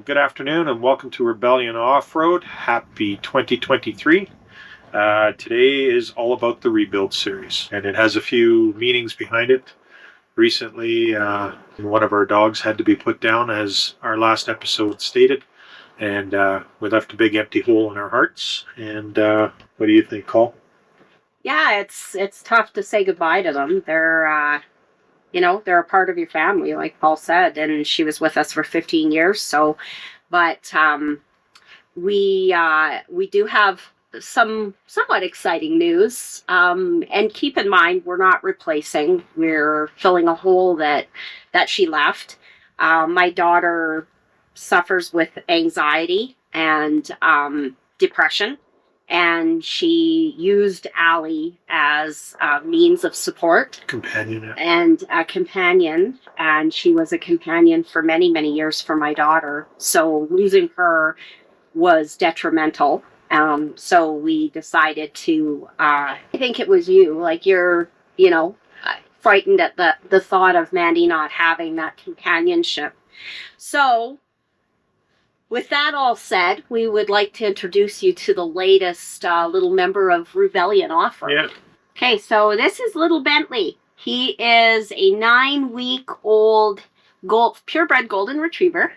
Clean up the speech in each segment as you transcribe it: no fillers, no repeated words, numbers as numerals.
Good afternoon and welcome to Rebellion Off-Road. Happy 2023. Today is all about the rebuild series, and it has a few meanings behind it. Recently, one of our dogs had to be put down, as our last episode stated, and we left a big empty hole in our hearts. And what do you think, Cole? Yeah, it's tough to say goodbye to them. They're they're a part of your family, like Paul said, and she was with us for 15 years. So, but we do have some somewhat exciting news. And keep in mind, we're not replacing; we're filling a hole that she left. My daughter suffers with anxiety and depression. And she used Allie as a means of support. Companion. And a companion. And she was a companion for many, many years for my daughter. So losing her was detrimental. So we decided to, I think it was you, like you're, frightened at the thought of Mandy not having that companionship. So with that all said, we would like to introduce you to the latest little member of Rebellion Off-Road. Yeah. Okay, so this is little Bentley. He is a 9-week-old purebred golden retriever.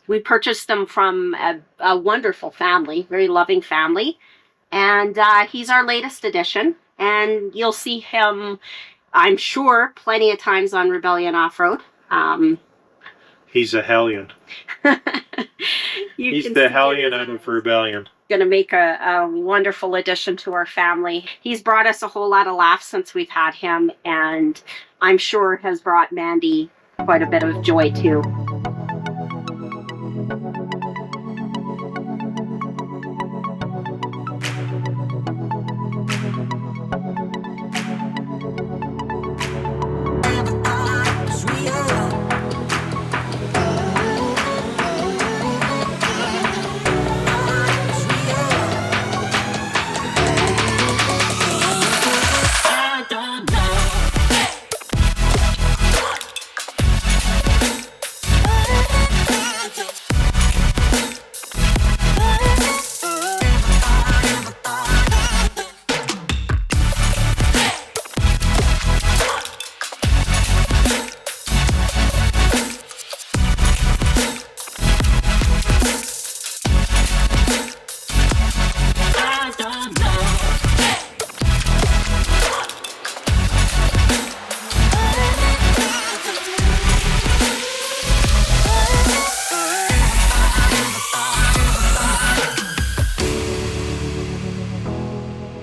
We purchased them from a wonderful family, very loving family. And he's our latest addition. And you'll see him, I'm sure, plenty of times on Rebellion Off-Road. He's a hellion. He's the hellion out of Rebellion. Going to make a wonderful addition to our family. He's brought us a whole lot of laughs since we've had him, and I'm sure has brought Mandy quite a bit of joy too.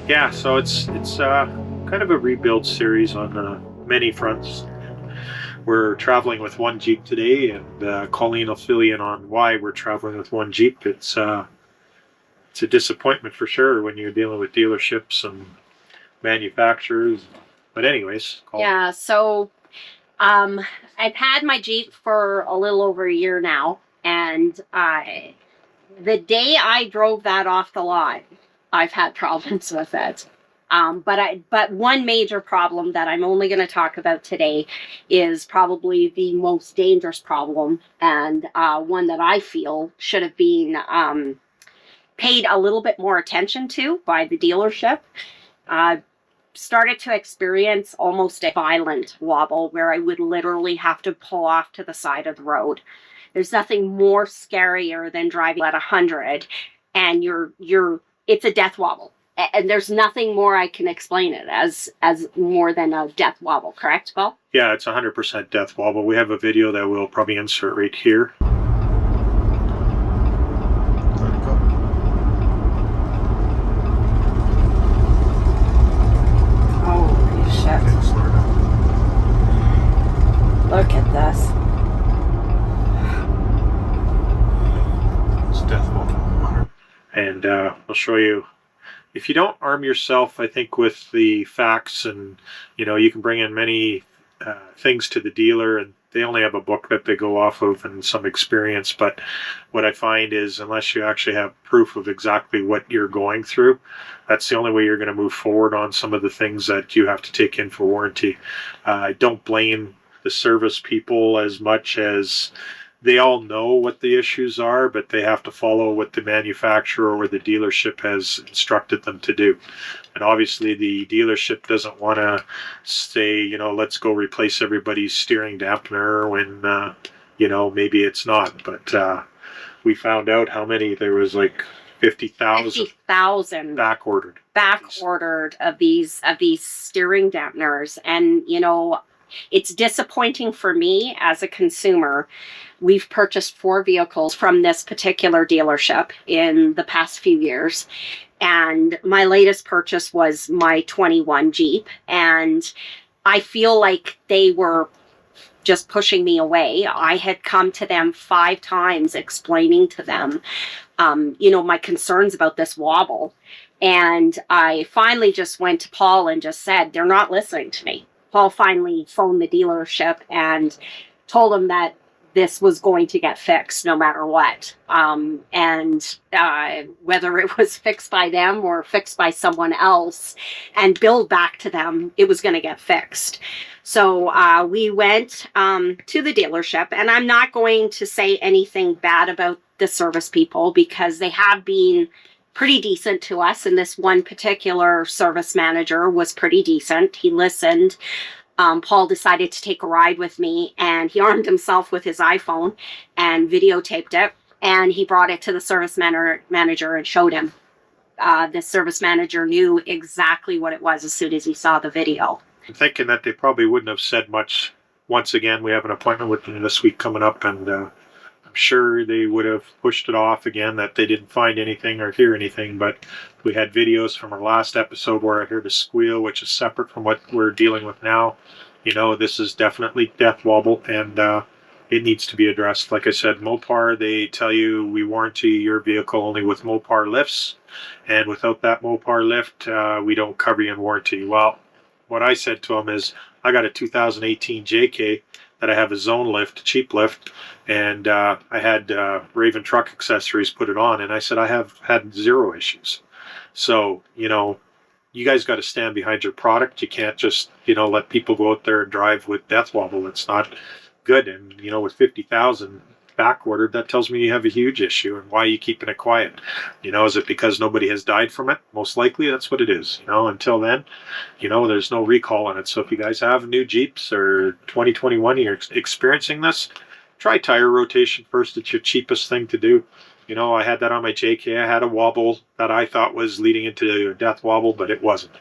Yeah, so it's kind of a rebuild series on many fronts. We're traveling with one Jeep today, and Colleen will fill you in on why we're traveling with one Jeep. It's a disappointment for sure when you're dealing with dealerships and manufacturers. But anyways, Colleen. Yeah, so I've had my Jeep for a little over a year now, and the day I drove that off the lot, I've had problems with it. But one major problem that I'm only going to talk about today is probably the most dangerous problem, and one that I feel should have been paid a little bit more attention to by the dealership. Started to experience almost a violent wobble where I would literally have to pull off to the side of the road. There's nothing more scarier than driving at 100 and it's a death wobble. And there's nothing more I can explain it as more than a death wobble, correct, Paul? Yeah, it's 100% death wobble. We have a video that we'll probably insert right here. Holy shit. this. It's death wobble. And I'll show you. If you don't arm yourself, I think, with the facts, and you can bring in many things to the dealer, and they only have a book that they go off of and some experience. But what I find is, unless you actually have proof of exactly what you're going through, that's the only way you're going to move forward on some of the things that you have to take in for warranty. I don't blame the service people as much as they all know what the issues are, but they have to follow what the manufacturer or the dealership has instructed them to do. And obviously the dealership doesn't want to say, let's go replace everybody's steering dampener when, maybe it's not. But we found out how many, there was like 50,000 back ordered of these steering dampeners. And it's disappointing for me as a consumer. We've purchased 4 vehicles from this particular dealership in the past few years. And my latest purchase was my 21 Jeep. And I feel like they were just pushing me away. I had come to them 5 times explaining to them, my concerns about this wobble. And I finally just went to Paul and just said, they're not listening to me. Paul finally phoned the dealership and told him that this was going to get fixed no matter what. And whether it was fixed by them or fixed by someone else and billed back to them, it was going to get fixed. So we went to the dealership, and I'm not going to say anything bad about the service people because they have been pretty decent to us. And this one particular service manager was pretty decent. He listened. Paul decided to take a ride with me, and he armed himself with his iPhone and videotaped it, and he brought it to the service manager and showed him. The service manager knew exactly what it was as soon as he saw the video. I'm thinking that they probably wouldn't have said much. Once again, we have an appointment with them this week coming up, and I'm sure they would have pushed it off again, that they didn't find anything or hear anything. But we had videos from our last episode where I heard a squeal, which is separate from what we're dealing with now. This is definitely death wobble, and it needs to be addressed. Like I said, Mopar, they tell you we warranty your vehicle only with Mopar lifts, and without that Mopar lift, we don't cover you in warranty. Well, what I said to them is, I got a 2018 JK that I have a zone lift, cheap lift, and I had Raven Truck Accessories put it on, and I said I have had 0 issues. So, you guys got to stand behind your product. You can't just, let people go out there and drive with death wobble. It's not good. And, with 50,000 back ordered, that tells me you have a huge issue. And why are you keeping it quiet? Is it because nobody has died from it? Most likely that's what it is. Until then, there's no recall on it. So if you guys have new Jeeps or 2021, you're experiencing this, try tire rotation first. It's your cheapest thing to do. I had that on my JK. I had a wobble that I thought was leading into a death wobble, but it wasn't.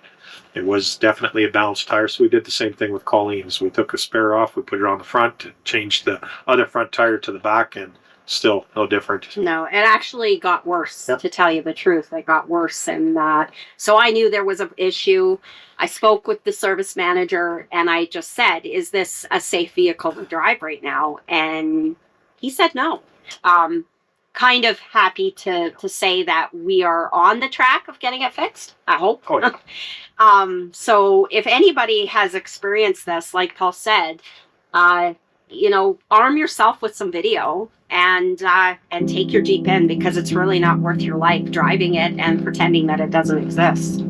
It was definitely a balanced tire, so we did the same thing with Colleens. We took a spare off, we put it on the front, and changed the other front tire to the back, and still no different. No, it actually got worse, to tell you the truth. It got worse, and so I knew there was an issue. I spoke with the service manager, and I just said, is this a safe vehicle to drive right now? And he said no. Kind of happy to say that we are on the track of getting it fixed, I hope. Oh, yeah. So if anybody has experienced this, like Paul said, arm yourself with some video and take your Jeep in, because it's really not worth your life driving it and pretending that it doesn't exist.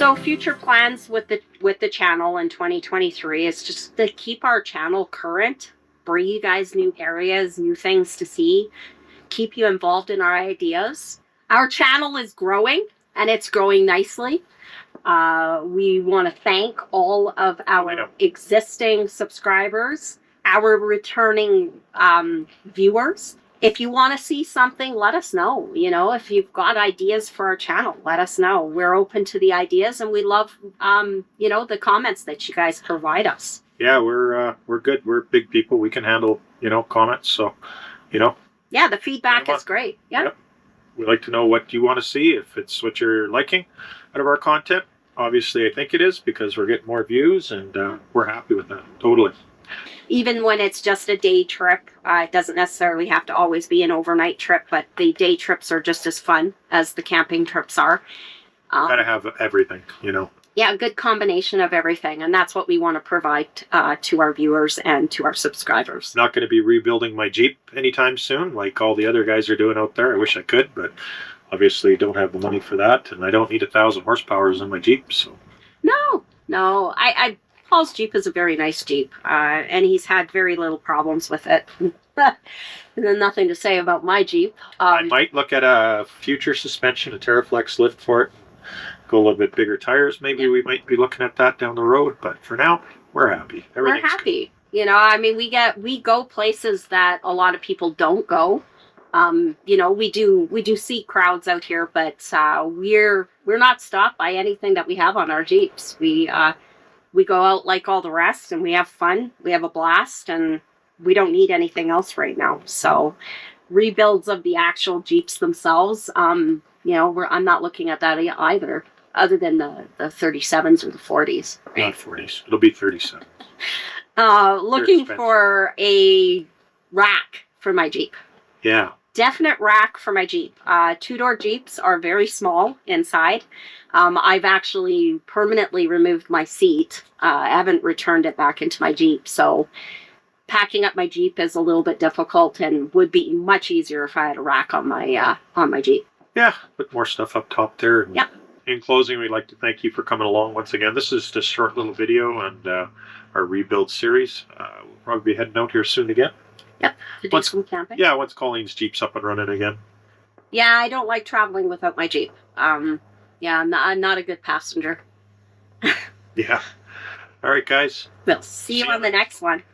So future plans with the channel in 2023 is just to keep our channel current, bring you guys new areas, new things to see, keep you involved in our ideas. Our channel is growing, and it's growing nicely. We want to thank all of our existing subscribers, our returning viewers. If you want to see something, let us know. You know, if you've got ideas for our channel, let us know. We're open to the ideas, and we love, you know, the comments that you guys provide us. Yeah, we're good. We're big people. We can handle, you know, comments. So, you know. Yeah, the feedback is great. Yeah. Yep. We'd like to know what you want to see, if it's what you're liking out of our content. Obviously, I think it is, because we're getting more views, and we're happy with that. Totally. Even when it's just a day trip, it doesn't necessarily have to always be an overnight trip, but the day trips are just as fun as the camping trips are. Gotta have everything, you know. Yeah, a good combination of everything, and that's what we want to provide to our viewers and to our subscribers. Not going to be rebuilding my Jeep anytime soon, like all the other guys are doing out there. I wish I could, but obviously don't have the money for that, and I don't need 1,000 horsepower in my Jeep. So no, I Paul's Jeep is a very nice Jeep, and he's had very little problems with it. And then nothing to say about my Jeep. I might look at a future suspension, a TerraFlex lift for it. Go a little bit bigger tires. Maybe we might be looking at that down the road. But for now, we're happy. We're happy. Good. You know, I mean, we go places that a lot of people don't go. You know, we do see crowds out here, but we're not stopped by anything that we have on our Jeeps. We go out like all the rest, and we have fun. We have a blast, and we don't need anything else right now. So rebuilds of the actual Jeeps themselves, you know, I'm not looking at that either, other than the 37s or the 40s. Right? Not 40s. It'll be 37. Looking for a rack for my Jeep. Yeah. Definite rack for my Jeep. Two-door Jeeps are very small inside. I've actually permanently removed my seat. I haven't returned it back into my Jeep, so packing up my Jeep is a little bit difficult and would be much easier if I had a rack on my Jeep. Yeah, put more stuff up top there. Yeah. In closing, we'd like to thank you for coming along once again. This is just a short little video on our rebuild series. We'll probably be heading out here soon again. Yep, to do some camping. Yeah, once Colleens' Jeep's up and running again. Yeah, I don't like traveling without my Jeep. Yeah, I'm not a good passenger. Yeah. All right, guys. We'll see you on the next one.